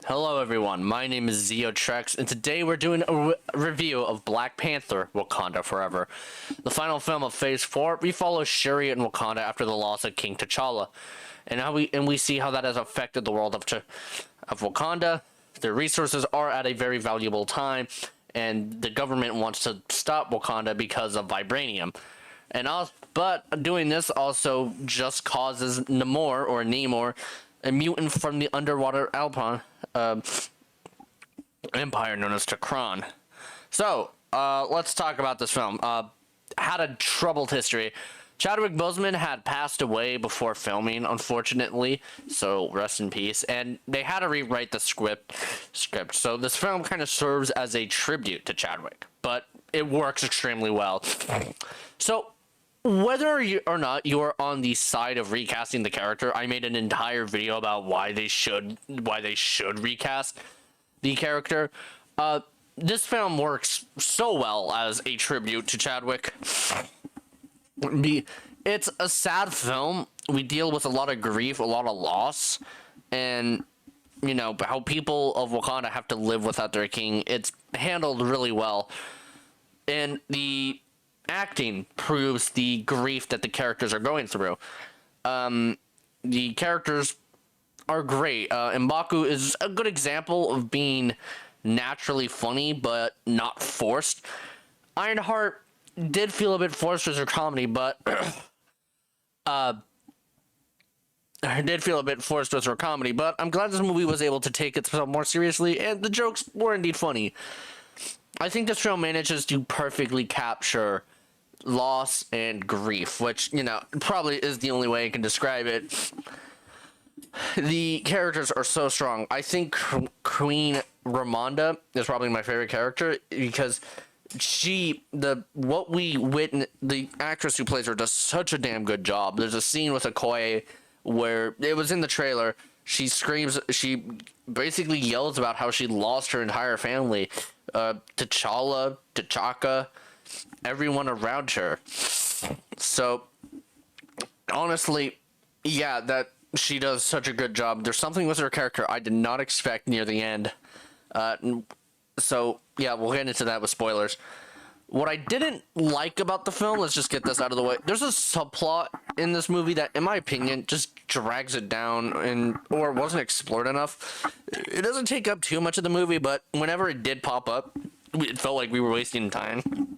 Hello everyone, my name is Trex, and today we're doing a review of Black Panther: Wakanda Forever. The final film of Phase 4, we follow Shuri and Wakanda after the loss of King T'Challa, and we see how that has affected the world of Wakanda. Their resources are at a very valuable time, and the government wants to stop Wakanda because of vibranium. But doing this also just causes Namor, a mutant from the underwater Alpine empire known as Takran. So, let's talk about this film. Had a troubled history. Chadwick Boseman had passed away before filming, unfortunately, so rest in peace. And they had to rewrite the script. So this film kind of serves as a tribute to Chadwick, but it works extremely well. So, whether or not you are on the side of recasting the character, I made an entire video about why they should recast the character. This film works so well as a tribute to Chadwick. It's a sad film. We deal with a lot of grief, a lot of loss, and how people of Wakanda have to live without their king. It's handled really well, and the acting proves the grief that the characters are going through. The characters are great. M'Baku is a good example of being naturally funny, but not forced. Ironheart did feel a bit forced as her comedy, but I'm glad this movie was able to take itself more seriously, and the jokes were indeed funny. I think this film manages to perfectly capture loss and grief, which, probably is the only way I can describe it. The characters are so strong. I think Queen Ramonda is probably my favorite character because the actress who plays her does such a damn good job. There's a scene with Okoye where it was in the trailer. She basically yells about how she lost her entire family. T'Chaka, everyone around her. So, honestly, yeah, that she does such a good job. There's something with her character I did not expect near the end. So, yeah, we'll get into that with spoilers. What I didn't like about the film, let's just get this out of the way. There's a subplot in this movie that, in my opinion, just drags it down or wasn't explored enough. It doesn't take up too much of the movie, but whenever it did pop up, it felt like we were wasting time.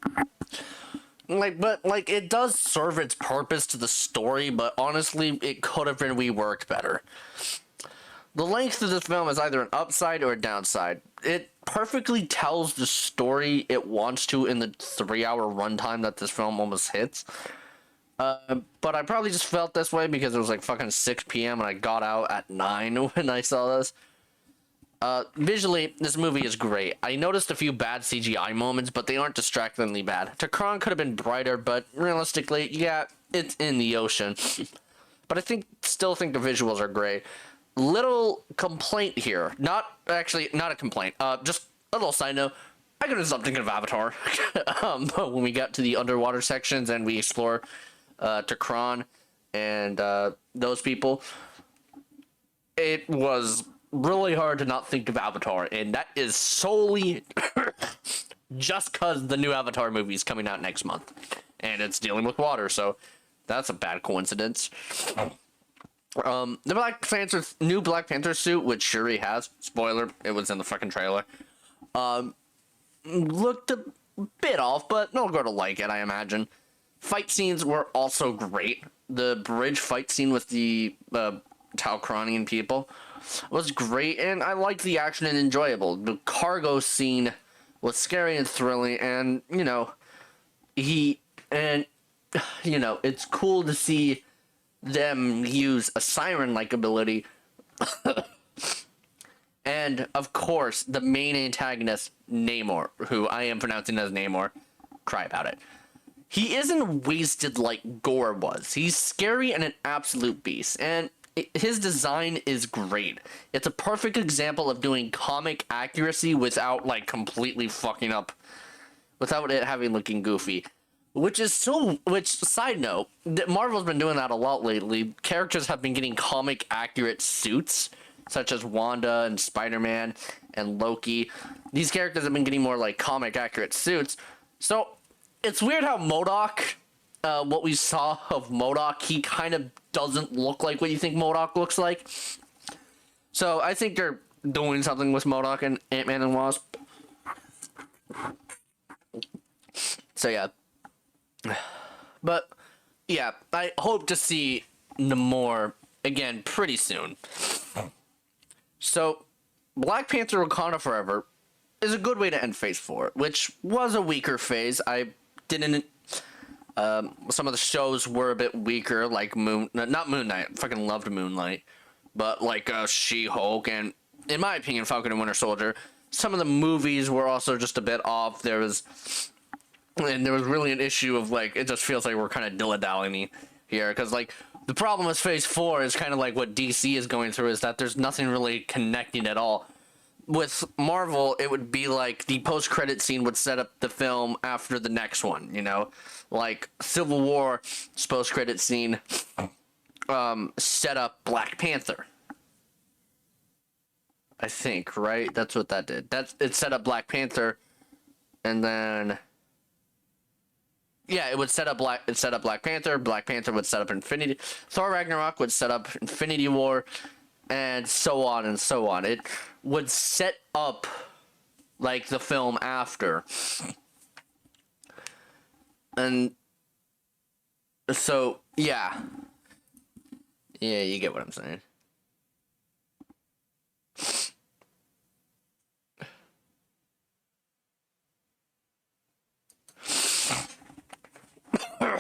But it does serve its purpose to the story, but honestly, it could have been reworked better. The length of this film is either an upside or a downside. It perfectly tells the story it wants to in the 3-hour runtime that this film almost hits. But I probably just felt this way because it was like fucking 6 p.m. and I got out at 9 when I saw this. Visually, this movie is great. I noticed a few bad CGI moments, but they aren't distractingly bad. Takran could have been brighter, but realistically, yeah, it's in the ocean. But still think the visuals are great. Little complaint here. Not a complaint. Just a little side note. I couldn't stop thinking of Avatar. When we got to the underwater sections and we explore Takran and those people, it was really hard to not think of Avatar, and that is solely just because the new Avatar movie is coming out next month, and it's dealing with water, so that's a bad coincidence. The new Black Panther suit, which Shuri has, spoiler, it was in the fucking trailer, looked a bit off, but no girl to like it, I imagine. Fight scenes were also great. The bridge fight scene with the Talkranian people was great, and I liked the action and enjoyable. The cargo scene was scary and thrilling, and it's cool to see them use a siren-like ability. And of course, the main antagonist, Namor, who I am pronouncing as Namor, cry about it. He isn't wasted like Gore was. He's scary and an absolute beast, and his design is great. It's a perfect example of doing comic accuracy without completely fucking up, without it having looking goofy. Which, side note, Marvel's been doing that a lot lately. Characters have been getting comic accurate suits such as Wanda and Spider-Man and Loki. These characters have been getting more like comic accurate suits. So it's weird how MODOK, what we saw of MODOK, he kind of doesn't look like what you think MODOK looks like. So I think they're doing something with MODOK and Ant-Man and Wasp. So yeah. But yeah, I hope to see Namor again pretty soon. So Black Panther Wakanda Forever is a good way to end Phase 4, which was a weaker phase. I didn't... some of the shows were a bit weaker, like not Moon Knight. Fucking loved Moonlight. But like She-Hulk and, in my opinion, Falcon and Winter Soldier. Some of the movies were also just a bit off. There was really an issue of like, it just feels like we're kind of dilly-dallying here. Because like, the problem with Phase 4 is kind of like what DC is going through, is that there's nothing really connecting at all. With Marvel, it would be like the post-credit scene would set up the film after the next one, you know? Like, Civil War's post-credit scene set up Black Panther. I think, right? That's what that did. It set up Black Panther, and then... Yeah, it would set up Black Panther. Black Panther would set up Infinity... Thor Ragnarok would set up Infinity War, and so on and so on. It would set up like the film after. And so yeah, you get what I'm saying.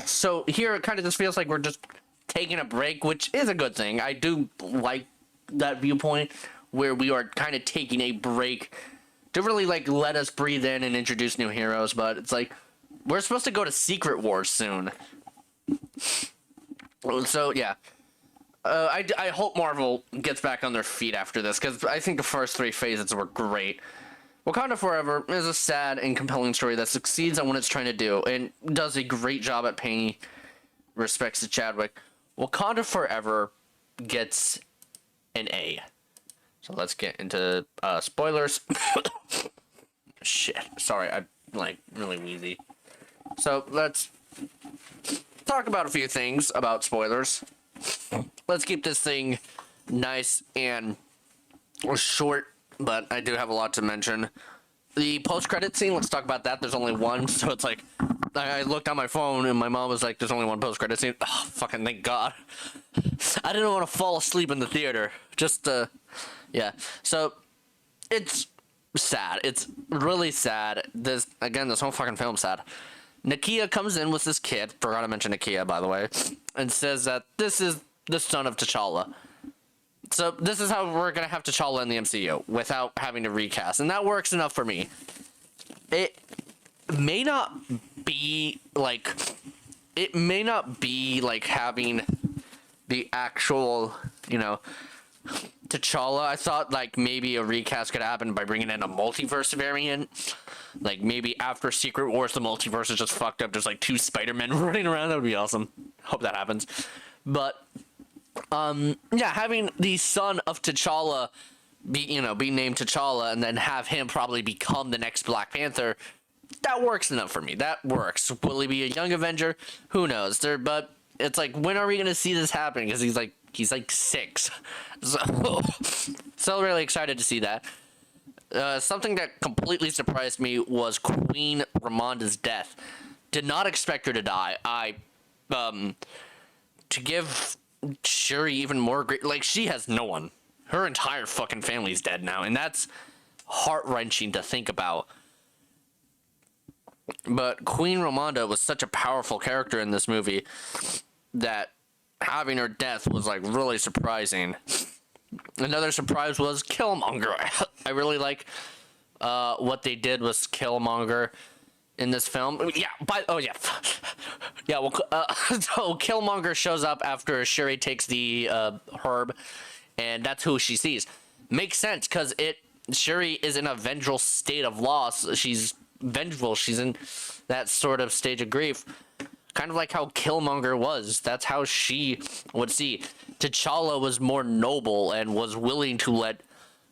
So here it kind of just feels like we're just taking a break, which is a good thing. I do like that viewpoint where we are kind of taking a break to really like let us breathe in and introduce new heroes. But it's like, we're supposed to go to Secret Wars soon. So yeah, I hope Marvel gets back on their feet after this, because I think the first 3 phases were great. Wakanda Forever is a sad and compelling story that succeeds on what it's trying to do and does a great job at paying respects to Chadwick. Wakanda Forever gets an A. So let's get into spoilers. Shit. Sorry, I'm like really wheezy. So let's talk about a few things about spoilers. Let's keep this thing nice and short, but I do have a lot to mention. The post-credit scene, let's talk about that. There's only one, so it's like, I looked on my phone and my mom was like, there's only one post-credit scene. Oh, fucking thank God. I didn't want to fall asleep in the theater. Just, yeah. So, it's sad. It's really sad. This whole fucking film's sad. Nakia comes in with this kid, forgot to mention Nakia, by the way, and says that this is the son of T'Challa. So this is how we're going to have T'Challa in the MCU without having to recast. And that works enough for me. It may not be like having the actual, you know, T'Challa. I thought like maybe a recast could happen by bringing in a multiverse variant. Like maybe after Secret Wars, the multiverse is just fucked up. There's like 2 Spider-Men running around. That would be awesome. Hope that happens. But yeah, having the son of T'Challa be named T'Challa and then have him probably become the next Black Panther, that works enough for me. That works. Will he be a young Avenger? Who knows? But it's like, when are we gonna see this happen? Because he's like 6. So really excited to see that. Something that completely surprised me was Queen Ramonda's death. Did not expect her to die. To give Shuri even more great, like, she has no one. Her entire fucking family's dead now, and that's heart-wrenching to think about. But Queen Ramonda was such a powerful character in this movie that having her death was like really surprising. Another surprise was Killmonger. I really like what they did with Killmonger in this film. Yeah, yeah. Well, so Killmonger shows up after Shuri takes the herb, and that's who she sees. Makes sense, because Shuri is in a vengeful state of loss. She's vengeful. She's in that sort of stage of grief. Kind of like how Killmonger was. That's how she would see. T'Challa was more noble and was willing to let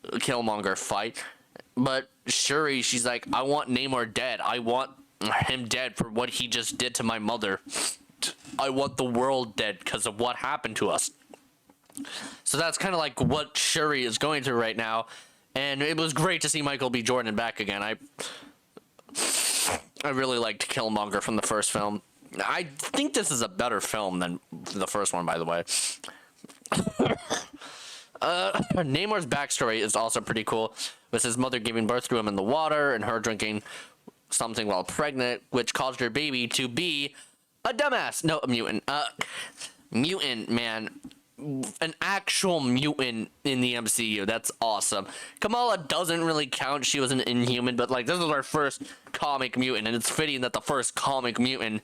Killmonger fight. But Shuri, she's like, I want Namor dead. I want him dead for what he just did to my mother. I want the world dead because of what happened to us. So that's kind of like what Shuri is going through right now. And it was great to see Michael B. Jordan back again. I really liked Killmonger from the first film. I think this is a better film than the first one, by the way. Namor's backstory is also pretty cool, with his mother giving birth to him in the water and her drinking something while pregnant, which caused her baby to be a dumbass. No, a mutant. Mutant, man. An actual mutant in the MCU. That's awesome. Kamala doesn't really count. She was an Inhuman, but like this is our first comic mutant, and it's fitting that the first comic mutant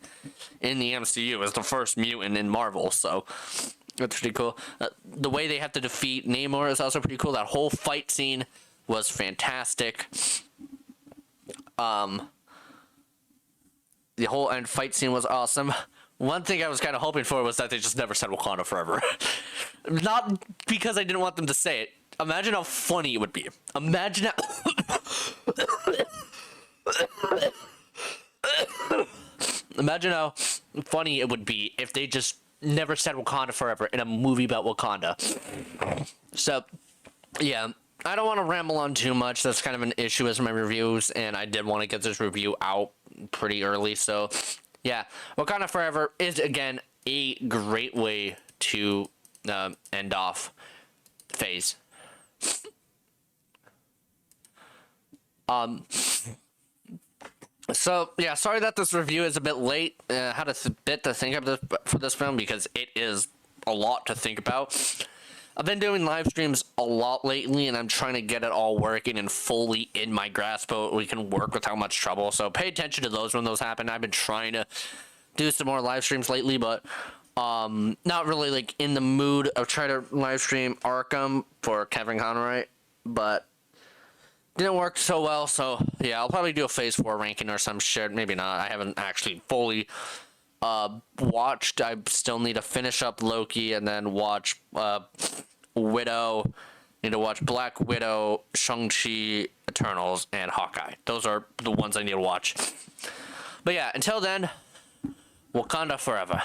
in the MCU is the first mutant in Marvel. So that's pretty cool. The way they have to defeat Namor is also pretty cool. That whole fight scene was fantastic. The whole end fight scene was awesome. One thing I was kind of hoping for was that they just never said Wakanda forever. Not because I didn't want them to say it. Imagine how funny it would be. Imagine Imagine how funny it would be if they just never said Wakanda forever in a movie about Wakanda. So, yeah, I don't want to ramble on too much. That's kind of an issue with my reviews, and I did want to get this review out pretty early. So, yeah, Wakanda Forever is, again, a great way to end off Phase. So, yeah, sorry that this review is a bit late. Had a bit to think of for this film because it is a lot to think about. I've been doing live streams a lot lately, and I'm trying to get it all working and fully in my grasp so we can work without much trouble. So pay attention to those when those happen. I've been trying to do some more live streams lately, but not really like in the mood of trying to live stream Arkham for Kevin Conroy, but didn't work so well. So yeah, I'll probably do a Phase 4 ranking or some shit. Maybe not. I haven't actually fully watched. I still need to finish up Loki and then watch Widow. Need to watch Black Widow, Shang-Chi, Eternals, and Hawkeye. Those are the ones I need to watch. But yeah, until then, Wakanda forever.